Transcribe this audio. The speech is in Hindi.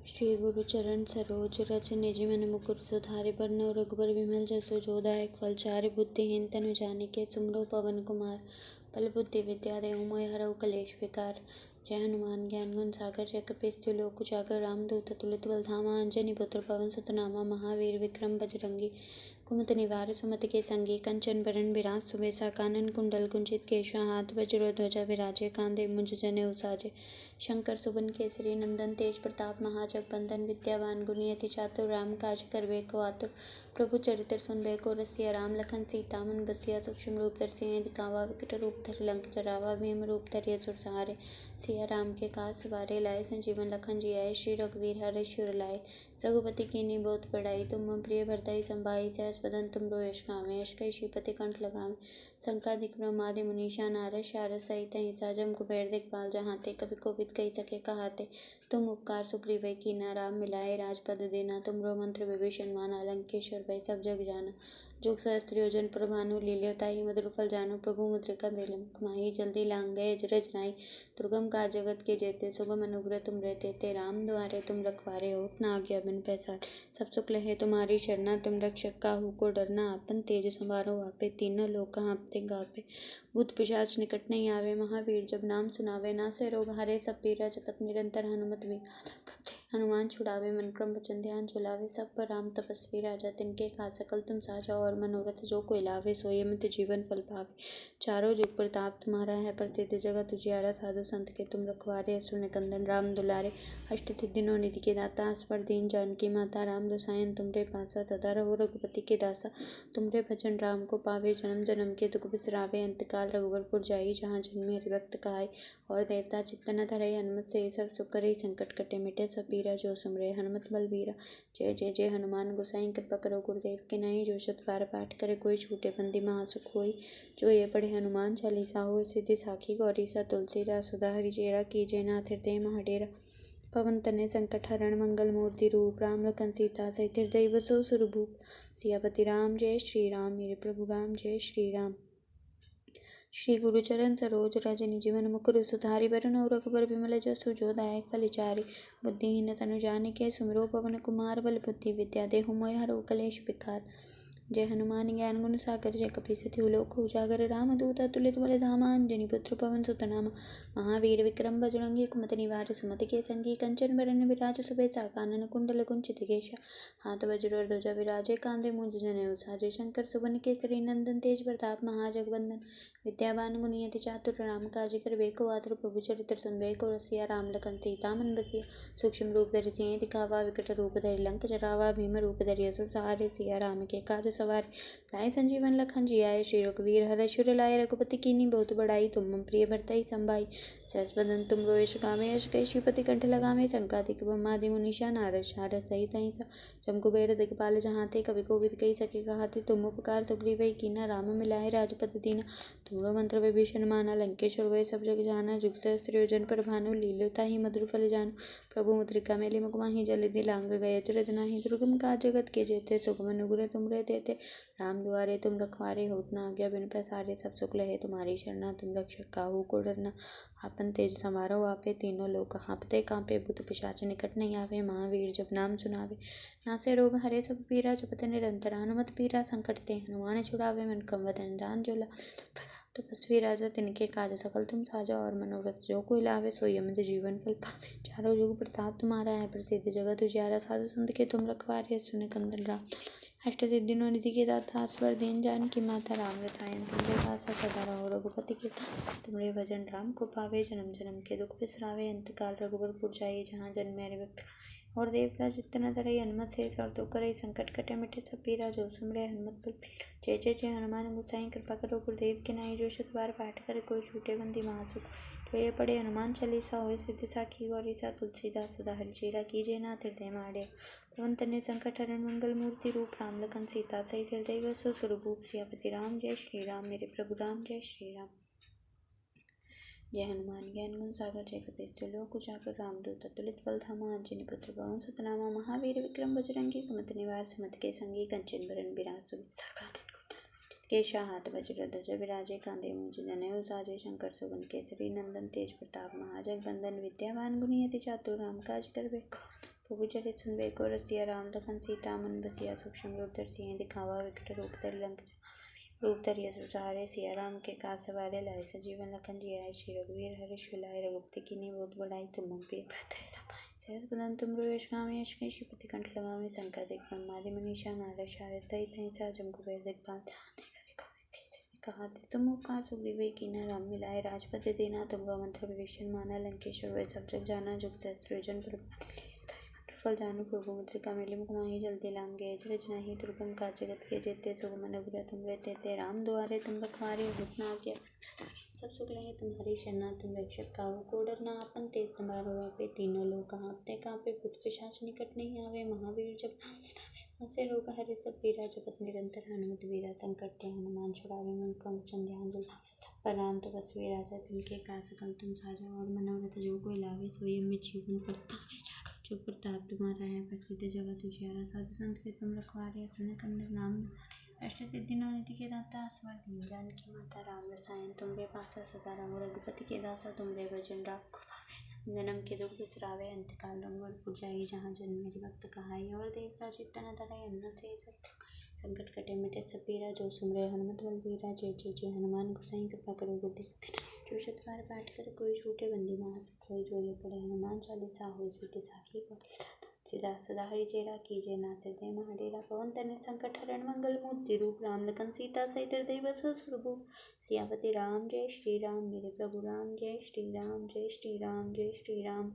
श्री गुरु चरण सरोज रज निज मन मुकुर सुधारि बरनउँ रघुबर विमल जसु जो दायक फल चारि बुद्धिहीन तनु जानिके सुमिरौ पवन कुमार। बल बुद्धि विद्या देहु मोहि हरऊ कलेश विकार। जय हनुमान ज्ञान गुण सागर जय कपीस तिहुँ लोक उजागर। रामदूत अतुलित बल धामा अंजनी पुत्र पवन सुत नामा। महावीर विक्रम बजरंगी कुमति निवार सुमति के संगी। कंचन बरन बिराज सुबेसा कानन कुंडल कुंचित केशा। हाथ वज्र ध्वजा विराजे कांधे मुंज जनेऊ साजे। शंकर सुवन केसरी नंदन तेज प्रताप महाजगबंदन। विद्यावान गुणी अति चातुर राम काज करबे को आतुर। प्रभु चरित्र सुनबे को रसिया राम लखन सीता मन बसिया। सूक्ष्म रूप धरि दिखावा विकट रूप धरि लंक जरावा। भीम रूप धरि असुर सहारे सिया राम के काज सवारे। लाए संजीवन लखन जियाए श्री रघुवीर हरषि उर लाए। रघुपति कीन्ही बहुत बड़ाई तुम मम प्रिय भरतहि संभाई। सहस बदन तुमरो यश गावें यश कहि श्रीपति कंठ लगावें। संकादिक ब्रह्मादि मुनीषा नारद शारद सहित अहिंसा। जम कुबेर दिखपाल जहांते कवि कोविद कहि सके कहाते। तुम उपकार सुग्रीव कीन्हा राम मिलाए राजपद दीना। तुमरो मंत्र विभीषण माना लंकेश्वर भय सब जग जाना। जुग सहस्त्र योजन प्रभानु लील्यो ताहि मधुर फल जानु। प्रभु मुद्रिका मेलि मुख माहि जल्दी लांग गए अजरज नाहि। दुर्गम काज जगत के जेते सुगम अनुग्रह तुमरे तेते। राम द्वारे तुम रखवारे होत न आज्ञा बिनु पैसारे। सब सुख लहे तुम्हारी शरणा तुम रक्षक काहू को डरना। आपन तेज समारो आपे तीनों लोक कांपते गापे। भूत पिशाच निकट नहीं आवे महावीर जब नाम सुनावे। नासे रोग हरे सब पीरा जपत निरंतर हनुमत वीरा। हनुमान छुड़ावे मन क्रम वचन ध्यान झुलावे। सब पर राम तपस्वी राजा तिनके काज सकल तुम साजा। और मनोरथ जो कोई लावे सोई अमित जीवन फल पावे। चारों जुग प्रताप तुम्हारा है प्रसिद्ध जगत उजियारा। साधु संत के तुम रखवारे असुर निकंदन राम दुलारे। अष्ट सिद्धि नौ निधि के दाता असवर दीन जानकी माता। राम रसायन तुमरे पासा सदा रहो रघुपति के दासा। तुमरे भजन राम को पावे जन्म जन्म के दुख बिसरावे। अंतकाल रघुवरपुर जाई जहाँ जन्मे हरिभक्त कहाई। और देवता चित्त न धरई हनुमत से सब सुख करई। संकट कटे मिटे सब पीरा जो सुमरे हनुमत बलबीरा। जय जय जय हनुमान गोसाई कृपा करो गुरुदेव की नाई। जो शत बार पाठ करे कोई छूटे बंदी महासुख होई। जो ये पढ़े हनुमान चालीसा होय सिद्धि साखी गौरीसा। तुलसीदास सदा हरिचेरा कीजय नाथ हृदय मह डेरा। पवन तनय संकट हरण मंगल मूर्ति रूप। राम लखन सीता सहित हृदय बसो सुरभूप। सियापति राम जय श्री राम मेरे प्रभु राम जय श्री राम। श्री गुरु चरण सरोज रज निज मन मुकुर सुधारि बरनउँ रघुबर विमल जसु जो दायक फल चारि। बुद्धिहीन तनु जानिके सुमिरौ पवन कुमार। बल बुद्धि विद्या देहु मोहि हरऊ कलेश विकार। जय हनुमान ज्ञान गुण सागर जय कपीस तिहुँ लोक उजागर। रामदूत अतुलित बल धामा अंजनी पुत्र पवन सुत नामा। महावीर विक्रम बजरंगी कुमति निवार सुमति के संगी। कंचन बरन बिराज सुबेसा कानन कुंडल कुंचित केशा। हाथ वज्र ध्वजा विराजे कांधे मुंज जनेऊ साजे। शंकर सुवन केसरी नंदन तेज प्रताप महाजगबंदन। विद्यावान गुणी अति चातुर राम काज करबे को आतुर। प्रभु चरित्र सुनबे को रसिया राम लखन सीता मन बसिया। सूक्ष्म रूप धरि सिंह दिखावा विकट रूप धरि लंक जरावा। भीम रूप धरि असुर सहारे सिया राम के काज सवारे। लाए संजीवन लखन जियाए श्री रघुवीर हरषि उर लाए। रघुपति कीन्ही बहुत बड़ाई तुम मम प्रिय भरतहि संभाई। सहस बदन तुमरो यश गावें यश कहि श्रीपति कंठ लगावें। संकादिक ब्रह्मादि मुनीषा नारद शारद सहित अहिंसा। जम कुबेर दिखपाल जहांते कवि कोविद कहि सके कहाते। तुम उपकार सुग्रीव कीन्हा राम मिलाए राजपद दीना। तुमरो मंत्र विभीषण माना लंकेश्वर भय सब जग जाना। जुग सहस्त्र योजन पर भानु लील्यो ताहि मधुर फल जानु। प्रभु मुद्रिका मेलि मुख माहि जल्दी लांग गए अचरज नाहि। दुर्गम काज जगत के जेते सुगम अनुग्रह तुमरे तेते। राम दुआरे तुम रखवारे होत न आज्ञा बिनु पैसारे। सब सुख लहे तुम्हारी शरणा तुम रक्षक काहू को डरना। आपन तेज समारो आपे तीनों लोक कांपते कांपे। भूत पिशाच निकट नहीं आवे महावीर जब नाम सुनावे। नासे रोग हरे सब पीरा जपत निरंतर हनुमत पीरा। संकट ते हनुमान छुड़ावे मन क्रम वचन ध्यान झुला। तपस्वी राजा तिनके काज सकल तुम साजा। और मनोरथ जो कोई लावे सोई अमित जीवन फल पावे। चारों जुग प्रताप तुम्हारा है प्रसिद्ध जगत उजियारा। साधु संत के तुम रखवारे असुर निकंदन राम अष्ट सिद्धि नौ निधि के दाता असवर दीन जानकी माता। राम रसायन तुमरे पासा सदा रहो रघुपति के तुमरे भजन राम को पावे। जन्म जन्म के दुख बिसरावे। अंतकाल रघुवरपुर जाई जहाँ जन्मे हरिभक्त कहाई। और देवता चित्त न धरई हनुमत से सब दुख करई। संकट कटे मिटे सब पीरा जो सुमरे हनुमत बलबीरा। जय जय जय हनुमान गोसाई कृपा करो गुरुदेव की नाई। जो शत बार पाठ करे कोई छूटे बंदी महासुख। जो ये पढ़े हनुमान चालीसा होय सिद्धि साखी गौरीसा। तुलसीदास सदा हरिचेरा कीजय नाथ हृदय मह डेरा। पवन तनय संकट हरण मंगल मूर्ति रूप। राम लखन सीता सहित हृदय बसो सुरभूप। सियापति राम जय श्री राम मेरे प्रभु राम जय श्री राम। जय हनुमान ज्ञान गुण सागर जय कपीस तिहुँ लोक उजागर। रामदूत अतुलित बल धामा अंजनी पुत्र पवन सुत नामा। महावीर विक्रम बजरंगी कुमति निवार सुमति के संगी। कंचन बरन बिराज सुबेसा कानन कुंडल केशा। हाथ वज्र ध्वजा विराजे कांधे मुंज जनेऊ साजे। शंकर सुवन केसरी नंदन तेज प्रताप महाजगबंदन। विद्यावान गुणी अति चातुर राम काज करबे को प्रभु चरित सुनबे को रसिया, राम लखन सीता मन बसिया। सूक्ष्म रूप धरि दिखावा, विकट रूप धरि लंक रूप धरि असुर सहारे। सिया राम के काज सवारे लाए, सजीवन लखन जियाए। श्री रघुवीर हर्ष लाए, रघुपति कीन्ही बहुत बड़ाई। तुम मम प्रिय भरत सहस बदन तुमरो यश गावें। यश कहि श्रीपति कंठ लगावें। शंकर ब्रह्मादि मनीषा, नारद शारद सहित अहिंसा। जम कुबेर दिखपाल कहा तुम उपकार सुग्रीव कीन्हा। राम मिलाए राजपद दीना, तुमरो मंत्र विभीषण माना। लंकेश्वर वै सब जग जाना, जुग सहस्त्र योजन पर फल जानू। प्रभु मुद्रिका मेली मुख माहि, जल्दी लांघे अचरज नाही। दुर्गम काज जगत के जेते, सुगम अनुग्रह तुमरे तेते। राम दुआरे तुम रखवारे, दुख न आज्ञा सब सुख लहे तुम्हारी। शरणा तुम रक्षक काहू को डर न आपन। तेज समारोह पे तीनों लोग कांपते कांपे। भूत पिशाच निकट नहीं आवे, महावीर जब हंसे रोग हरे। सब पीरा जपत निरंतर, हनुमत वीरा संकट ते हनुमान छुड़ावे। मन क्रम वचन ध्यान जो पर राम तपस्वी राजा, तिनके काज सकल तुम साजा। और मनोरथ जो कोई लावे, सोई अमित जीवन फल जो प्रताप तुम्हारा है प्रसिद्ध जगत उजियारा। साधु संत के तुम रखवारे, सुन कंदर नाम अष्ट सिद्धि नौ निधि के दाता। स्वर दीन जानकी माता, राम रसायन तुमरे पासा। सदा रहो रघुपति के दासा, तुमरे भजन राखो पावे। जन्म के दुख बिसरावे, अंतकाल रंगवर जाई। जहाँ जन्म मेरे भक्त कहाई, और देवता चित्तन धराई। अन्न से सब संकट कटे मिटे सब पीरा। जो सुमरे हनुमत बलबीरा, जय जय जय हनुमान गोसाई। कृपा करो बुद्धिमति जो शत बार पाठ कर कोई छूटे बंदी महासुख होय। जो ये पढ़े हनुमान चालीसा, होय सिद्धि साखी गौरी। तुलसीदास सदा हरिचेरा, कीजिए नाथ हृदय महाडेरा। पवन तनय संकट हरण, मंगल मूर्ति रूप। राम लखन सीता सहित हृदय बसो सुरभूप। सियापति राम जय श्री राम, मेरे प्रभु राम जय श्री राम, जय श्री राम, जय श्री राम।